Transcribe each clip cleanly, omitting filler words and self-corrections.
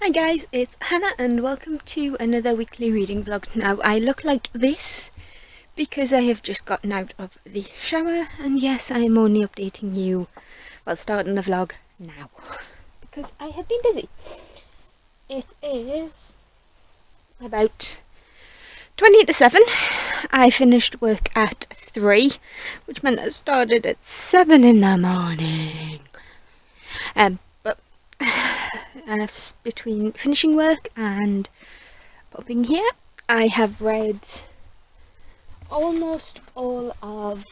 Hi guys, it's Hannah and welcome to another weekly reading vlog. Now I look like this because I have just gotten out of the shower, and yes, I am only updating you, well, starting the vlog now because I have been busy. It is about 20 to 7. I finished work at 3, which meant I started at 7 in the morning. But between finishing work and popping here, I have read almost all of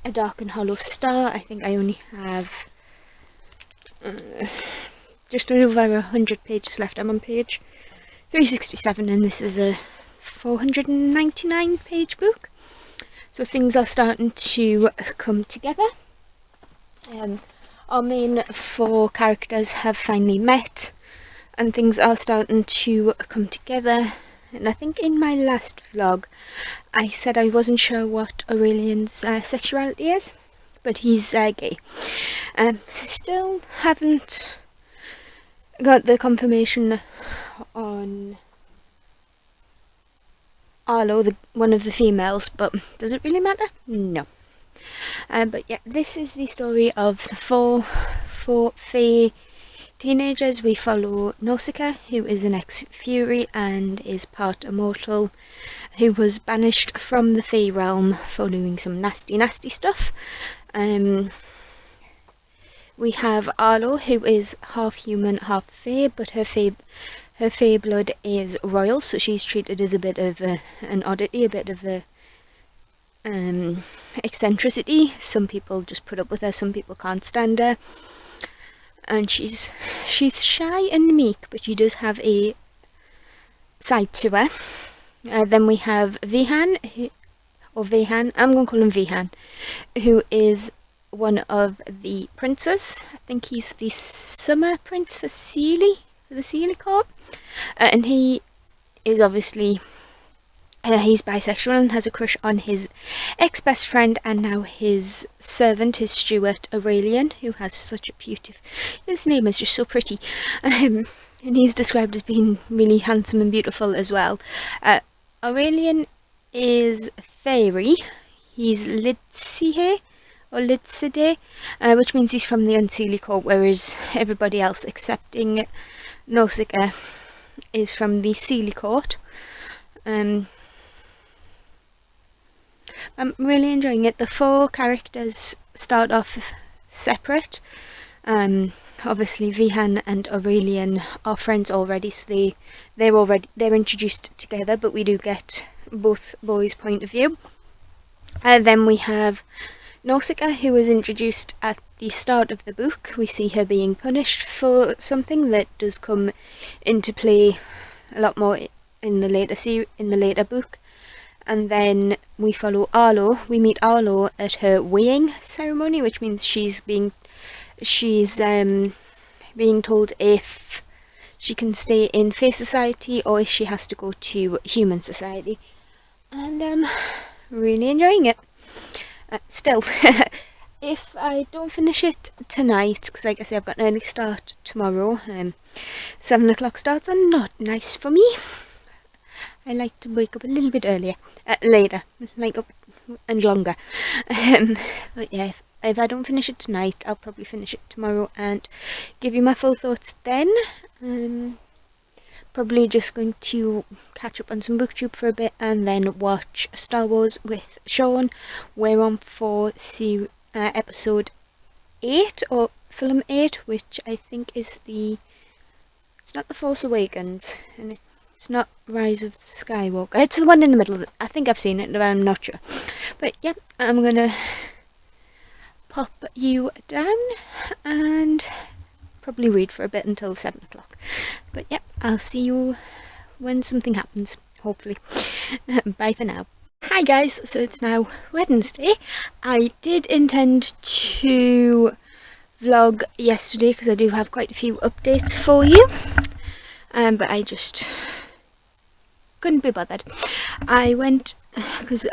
A Dark and Hollow Star. I think I only have just over 100 pages left. I'm on page 367 and this is a 499 page book. So things are starting to come together. Our main 4 characters have finally met and things are starting to come together. And I think in my last vlog I said I wasn't sure what Aurelian's sexuality is, but he's gay. Still haven't got the confirmation on Arlo, one of the females, but does it really matter? No. But yeah, this is the story of the four Fae teenagers. We follow Nausicaa, who is an ex-Fury and is part immortal, who was banished from the Fae realm for doing some nasty stuff. We have Arlo, who is half human, half Fae, but her Fae blood is royal, so she's treated as a bit of an oddity, a bit of a eccentricity. Some people just put up with her, some people can't stand her. And she's shy and meek, but she does have a side to her. Then we have Vihan, I'm going to call him Vihan, who is one of the princes. I think he's the summer prince for the Seelie court. And he is obviously, he's bisexual and has a crush on his ex-best friend and now his servant, his steward Aurelian, who has such a beautiful, his name is just so pretty, and he's described as being really handsome and beautiful as well. Aurelian is fairy. He's Lidsihe or Lidside, which means he's from the Unseelie court, whereas everybody else excepting Nausicaa is from the Seelie court. I'm really enjoying it. The 4 characters start off separate. Obviously Vihan and Aurelian are friends already, so they're introduced together, but we do get both boys' point of view. Then we have Nausicaa, who is introduced at the start of the book. We see her being punished for something that does come into play a lot more in the later book. And then we follow Arlo. We meet Arlo at her weighing ceremony, which means she's being told if she can stay in Fae society or if she has to go to human society. And I'm really enjoying it. Still, if I don't finish it tonight, because like I say, I've got an early start tomorrow. 7 o'clock starts are not nice for me. I like to wake up a little bit later, like up and longer. But yeah, if I don't finish it tonight, I'll probably finish it tomorrow and give you my full thoughts then. Probably just going to catch up on some booktube for a bit and then watch Star Wars with Sean. We're on for episode 8 or film 8, which I think is it's not The Force Awakens and it's not Rise of Skywalker. It's the one in the middle. I think I've seen it, but I'm not sure. But yeah, I'm gonna pop you down and probably read for a bit until 7 o'clock. But yeah, I'll see you when something happens, hopefully. Bye for now. Hi guys, so it's now Wednesday. I did intend to vlog yesterday because I do have quite a few updates for you. But I just couldn't be bothered. I went because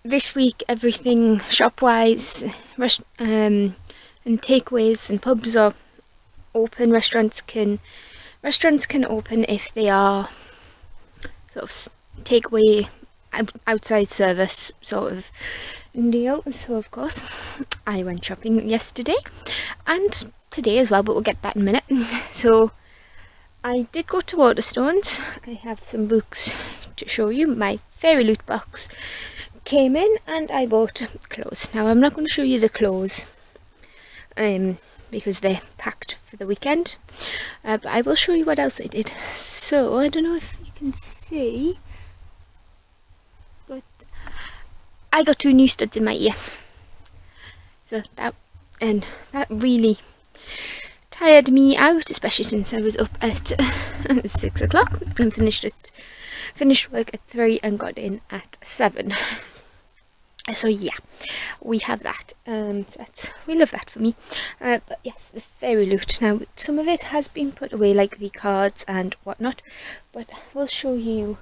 this week everything shop wise and takeaways and pubs are open. Restaurants can open if they are sort of takeaway, outside service sort of deal. So of course I went shopping yesterday and today as well, but we'll get that in a minute. So I did go to Waterstones. I have some books to show you. My Fairy Loot box came in and I bought clothes. Now I'm not going to show you the clothes because they're packed for the weekend, but I will show you what else I did. So I don't know if you can see, but I got 2 new studs in my ear. So that really tired me out, especially since I was up at 6 o'clock and finished work at 3 and got in at 7. So yeah, we have that. We love that for me. But yes, the Fairy Loot. Now some of it has been put away, like the cards and whatnot, but we'll show you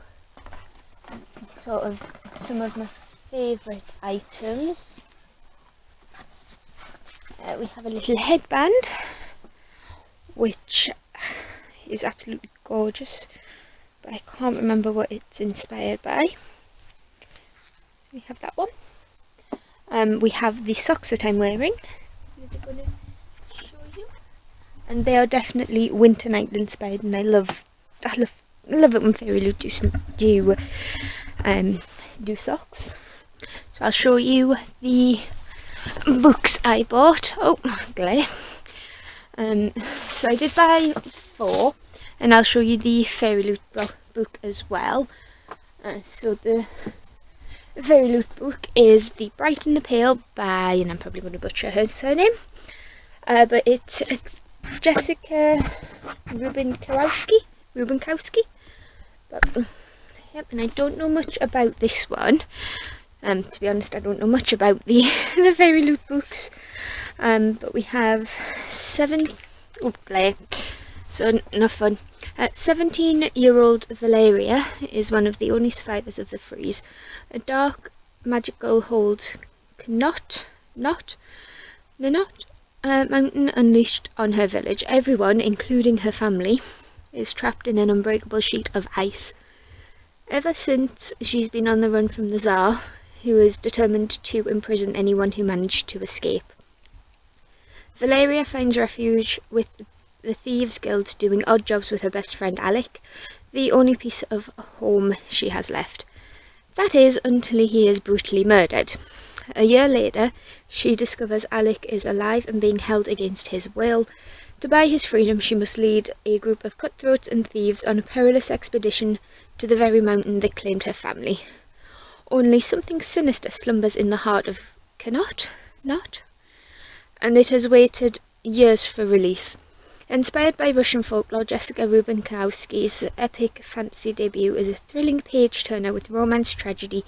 sort of some of my favourite items. We have a little headband, which is absolutely gorgeous, but I can't remember what it's inspired by. So we have that one. We have the socks that I'm wearing. Is it going to show you? And they are definitely winter night inspired, and I love it when Fairy Loot do socks. So I'll show you the books I bought. Oh, glare. So I did buy 4, and I'll show you the Fairy Loot book as well. So the Fairy Loot book is The Bright and the Pale by, and I'm probably going to butcher her surname, but it's Jessica Rubinkowski. But yep, and I don't know much about this one. To be honest, I don't know much about the Fairy Loot books. But we have 7. Oh, glare. So enough fun. 17-year-old Valeria is one of the only survivors of the freeze. A dark magical hold mountain unleashed on her village. Everyone, including her family, is trapped in an unbreakable sheet of ice. Ever since she's been on the run from the Tsar, who is determined to imprison anyone who managed to escape. Valeria finds refuge with the Thieves Guild, doing odd jobs with her best friend Alec, the only piece of home she has left. That is, until he is brutally murdered. A year later, she discovers Alec is alive and being held against his will. To buy his freedom, she must lead a group of cutthroats and thieves on a perilous expedition to the very mountain that claimed her family. Only something sinister slumbers in the heart of Cannot, and it has waited years for release. Inspired by Russian folklore, Jessica Rubinkowski's epic fantasy debut is a thrilling page-turner with romance, tragedy,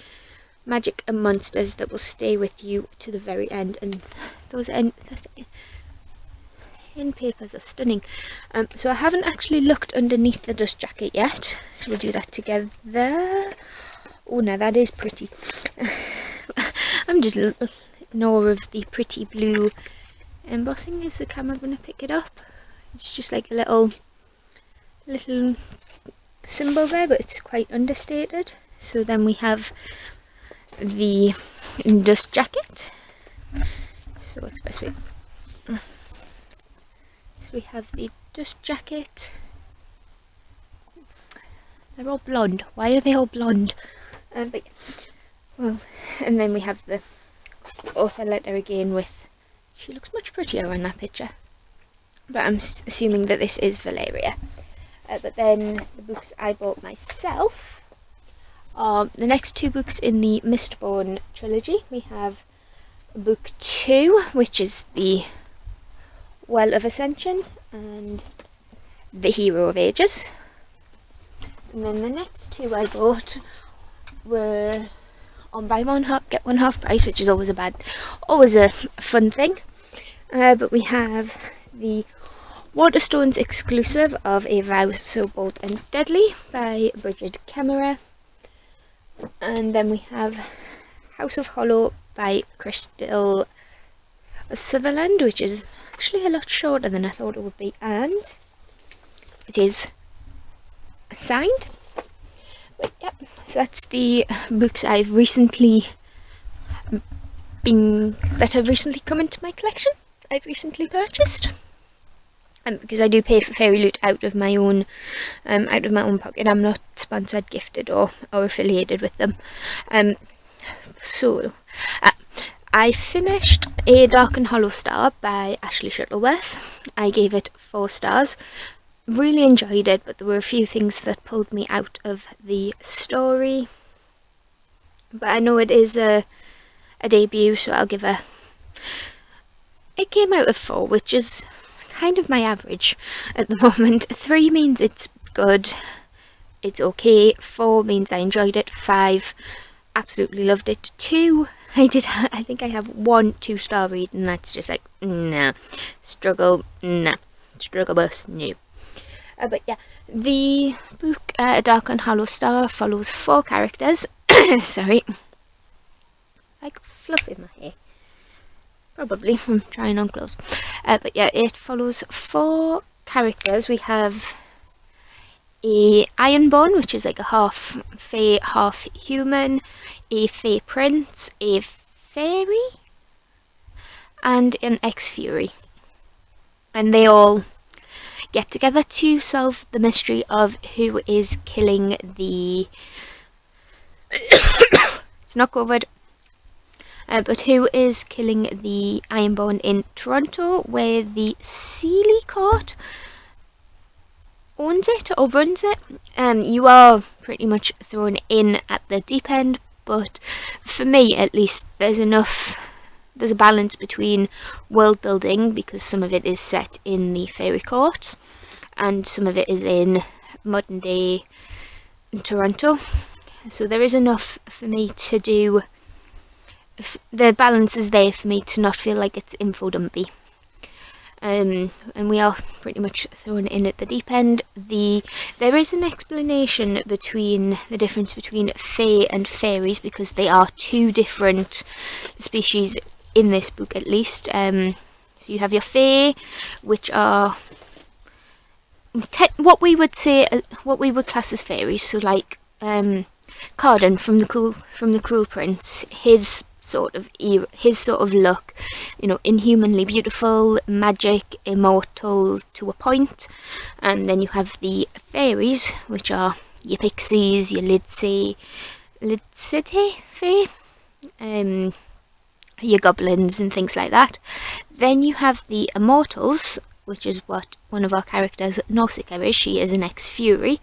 magic and monsters that will stay with you to the very end. And those end papers are stunning. So I haven't actually looked underneath the dust jacket yet, so we'll do that together. Oh, now that is pretty. I'm just in awe of the pretty blue embossing. Is the camera going to pick it up? It's just like a little symbol there, but it's quite understated. So then we have the dust jacket. So what's the best way? So we have the dust jacket. They're all blonde. Why are they all blonde? But well, and then we have the author letter again with. She looks much prettier on that picture. But I'm assuming that this is Valeria. But then the books I bought myself are the next 2 books in the Mistborn trilogy. We have book 2, which is the Well of Ascension and the Hero of Ages. And then the next 2 I bought were on buy one get one half price, which is always a fun thing. But we have the Waterstones exclusive of A Vow So Bold and Deadly by Bridget Kemmerer. And then we have House of Hollow by Crystal Sutherland, which is actually a lot shorter than I thought it would be, and it is signed. But yeah, so that's the books that have recently come into my collection. I've recently purchased. Because I do pay for Fairy Loot out of my own pocket. I'm not sponsored, gifted, or affiliated with them. So I finished A Dark and Hollow Star by Ashley Shuttleworth. I gave it 4 stars. Really enjoyed it, but there were a few things that pulled me out of the story. But I know it is a debut, so I'll give it came out of 4, which is kind of my average at the moment. 3 means it's good, it's okay. 4 means I enjoyed it. 5, absolutely loved it. 2, I think I have 1 2-star read, and that's just like, nah. Struggle bus, no. But yeah, the book A Dark and Hollow Star follows 4 characters. Sorry, like fluff in my hair. Probably, I'm trying on close. But yeah, it follows 4 characters. We have a Ironborn, which is like a half fae, half human, a fae prince, a fairy, and an ex-fury. And they all get together to solve the mystery of who is killing the... It's not covered. But who is killing the Ironborn in Toronto, where the Sealy Court owns it or runs it. You are pretty much thrown in at the deep end, but for me at least, there's a balance between world building, because some of it is set in the Fairy Court and some of it is in modern day Toronto. So there is enough for me to do. The balance is there for me to not feel like it's info dumpy. And we are pretty much thrown in at the deep end. There is an explanation between the difference between fae and fairies, because they are 2 different species in this book at least. So you have your fae, which are what we would class as fairies. So like Carden from the Cruel Prince, his sort of look, inhumanly beautiful, magic, immortal to a point. And then you have the fairies, which are your pixies, your Lidsey fae, your goblins and things like that. Then you have the immortals, which is what one of our characters, Nausicaa, is. She is an ex-fury.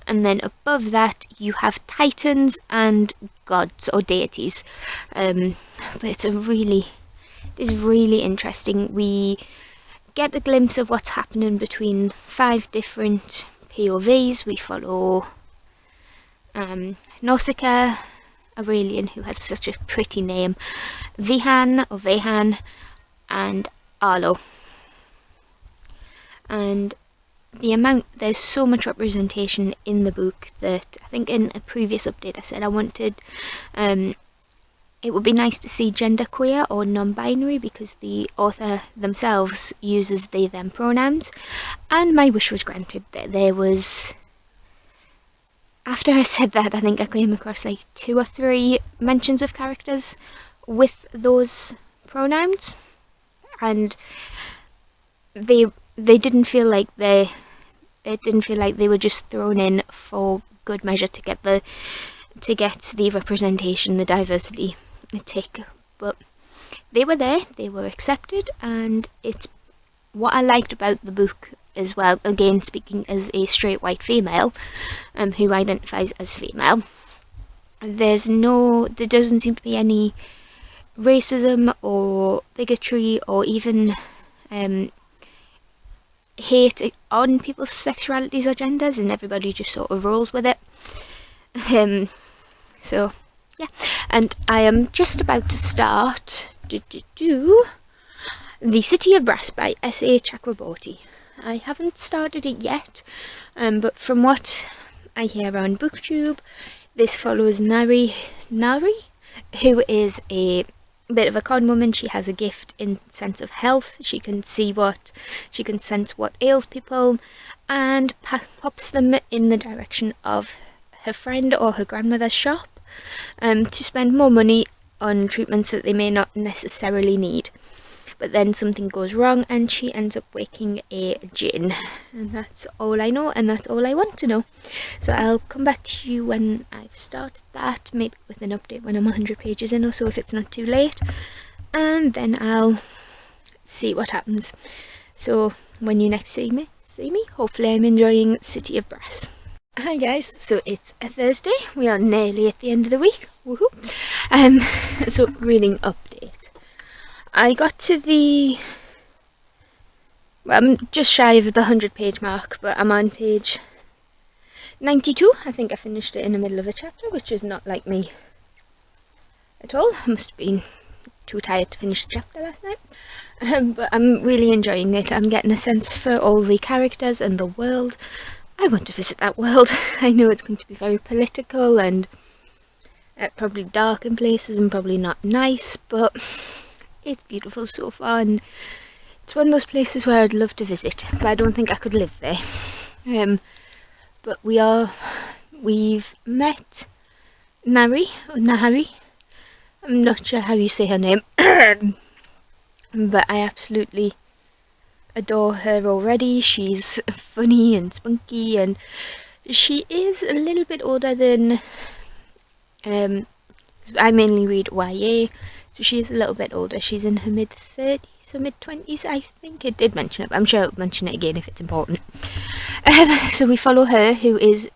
And then above that you have titans and gods or deities. But it's really interesting. We get a glimpse of what's happening between 5 different POVs. We follow Nausicaa, Aurelian, who has such a pretty name, Vehan, and Arlo. And there's so much representation in the book that I think in a previous update I said I wanted, it would be nice to see genderqueer or non-binary, because the author themselves uses they them pronouns, and my wish was granted. There was, after I said that, I think I came across like 2 or 3 mentions of characters with those pronouns, and they didn't feel like they were just thrown in for good measure to get the representation, the diversity tick. But they were there, they were accepted, and it's what I liked about the book as well. Again, speaking as a straight white female who identifies as female, there doesn't seem to be any racism or bigotry or even hate on people's sexualities or genders, and everybody just sort of rolls with it. So yeah, and I am just about to start The City of Brass by S.A. Chakraborty. I haven't started it yet, but from what I hear on BookTube, this follows Nari, who is a a bit of a con woman. She has a gift in sense of health. She can sense what ails people, and pops them in the direction of her friend or her grandmother's shop, to spend more money on treatments that they may not necessarily need. But then something goes wrong and she ends up waking a djinn. And that's all I know, and that's all I want to know. So I'll come back to you when I've started that, maybe with an update when I'm 100 pages in or so, if it's not too late. And then I'll see what happens. So when you next see me, hopefully I'm enjoying City of Brass. Hi guys, so it's a Thursday. We are nearly at the end of the week. Woohoo! So reading update. I got to I'm just shy of the 100-page mark, but I'm on page 92. I think I finished it in the middle of a chapter, which is not like me at all. I must have been too tired to finish the chapter last night. But I'm really enjoying it. I'm getting a sense for all the characters and the world. I want to visit that world. I know it's going to be very political and probably dark in places and probably not nice, but it's beautiful so far, and it's one of those places where I'd love to visit, but I don't think I could live there. But we've met Nahari. I'm not sure how you say her name, but I absolutely adore her already. She's funny and spunky, and she is a little bit older than I mainly read YA, so she's a little bit older. She's in her mid-30s or mid-20s, I think. It did mention it, but I'm sure I'll mention it again if it's important. So we follow her, who is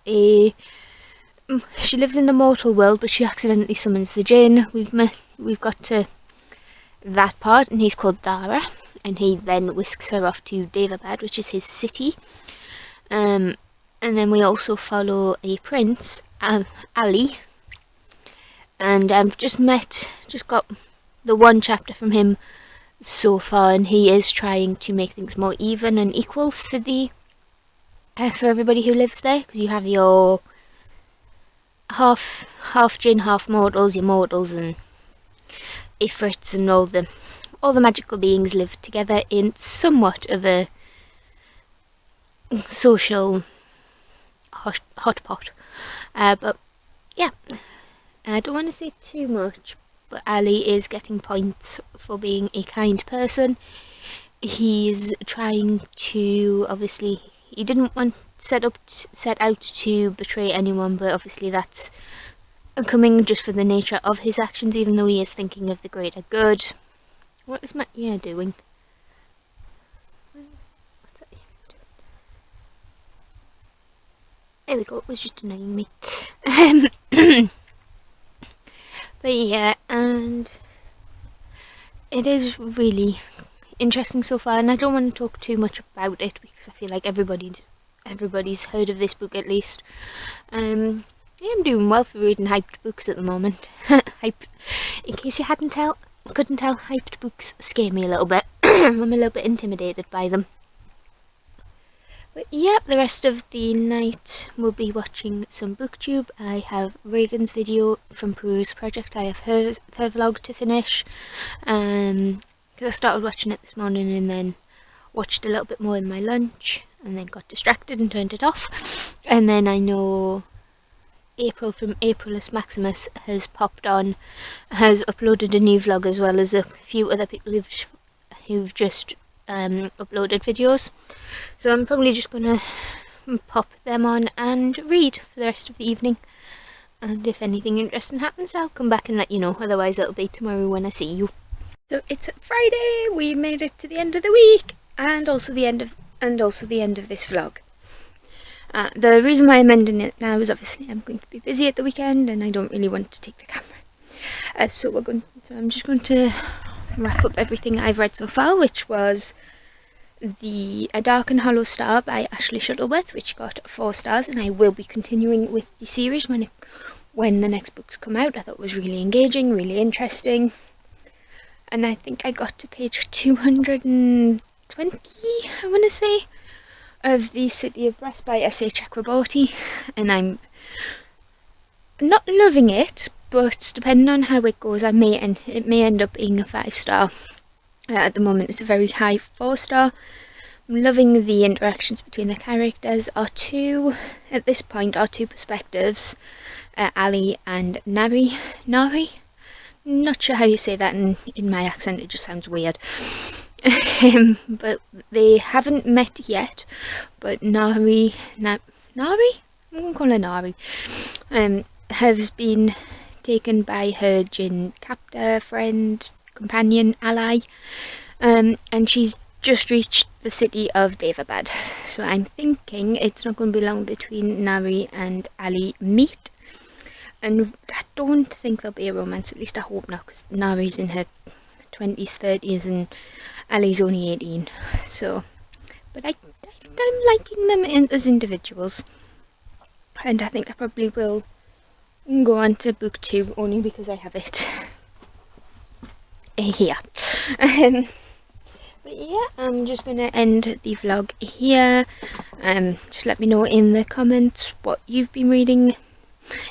she lives in the mortal world, but she accidentally summons the djinn. We've got to that part, and he's called Dara, and he then whisks her off to Devabad, which is his city. And then we also follow a prince, Ali, and I've just got the one chapter from him so far, and he is trying to make things more even and equal for for everybody who lives there, because you have your half djinn, half mortals, your mortals and ifrits, and all the magical beings live together in somewhat of a social hot pot. But yeah, I don't want to say too much, but Ali is getting points for being a kind person. He's trying to, obviously, he didn't want set out to betray anyone, but obviously that's coming just for the nature of his actions, even though he is thinking of the greater good. What is my ear doing? What's that ear doing? There we go, it was just annoying me. But yeah, and it is really interesting so far, and I don't want to talk too much about it because I feel like everybody's heard of this book at least. Yeah, I'm doing well for reading hyped books at the moment. In case you couldn't tell, hyped books scare me a little bit. I'm a little bit intimidated by them. But yeah, the rest of the night we'll be watching some booktube. I have Reagan's video from Peru's project. I have her vlog to finish. Because I started watching it this morning and then watched a little bit more in my lunch, and then got distracted and turned it off. And then I know April from Aprilus Maximus has popped on, has uploaded a new vlog, as well as a few other people who've just uploaded videos. So I'm probably just gonna pop them on and read for the rest of the evening, and if anything interesting happens I'll come back and let you know. Otherwise it'll be tomorrow when I see you. So it's Friday, we made it to the end of the week, and also the end of this vlog. The reason why I'm ending it now is obviously I'm going to be busy at the weekend and I don't really want to take the camera. So I'm just going to wrap up everything I've read so far, which was A Dark and Hollow Star by Ashley Shuttleworth, which got 4 stars, and I will be continuing with the series when the next books come out. I thought it was really engaging, really interesting, and I think I got to page 220, I want to say, of The City of Brass by S.A. Chakraborty, and I'm not loving it, but depending on how it goes, it may end up being a 5-star. At the moment it's a very high 4-star. I'm loving the interactions between the characters. At this point, our two perspectives, Ali and Nari. Not sure how you say that in my accent, it just sounds weird. But they haven't met yet, but Nari? I'm going to call her Nari, has been taken by her Jinn captor, friend, companion, ally, and she's just reached the city of Devabad. So I'm thinking it's not going to be long between Nari and Ali meet. And I don't think there'll be a romance, at least I hope not, because Nari's in her 20s, 30s and Ali's only 18. So, but I'm liking them as individuals. And I think I probably will go on to book 2 only because I have it here. But yeah, I'm just going to end the vlog here. Just let me know in the comments what you've been reading.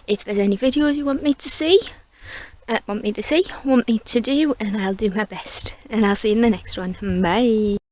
If there's any videos you want me to see, want me to do, and I'll do my best. And I'll see you in the next one. Bye!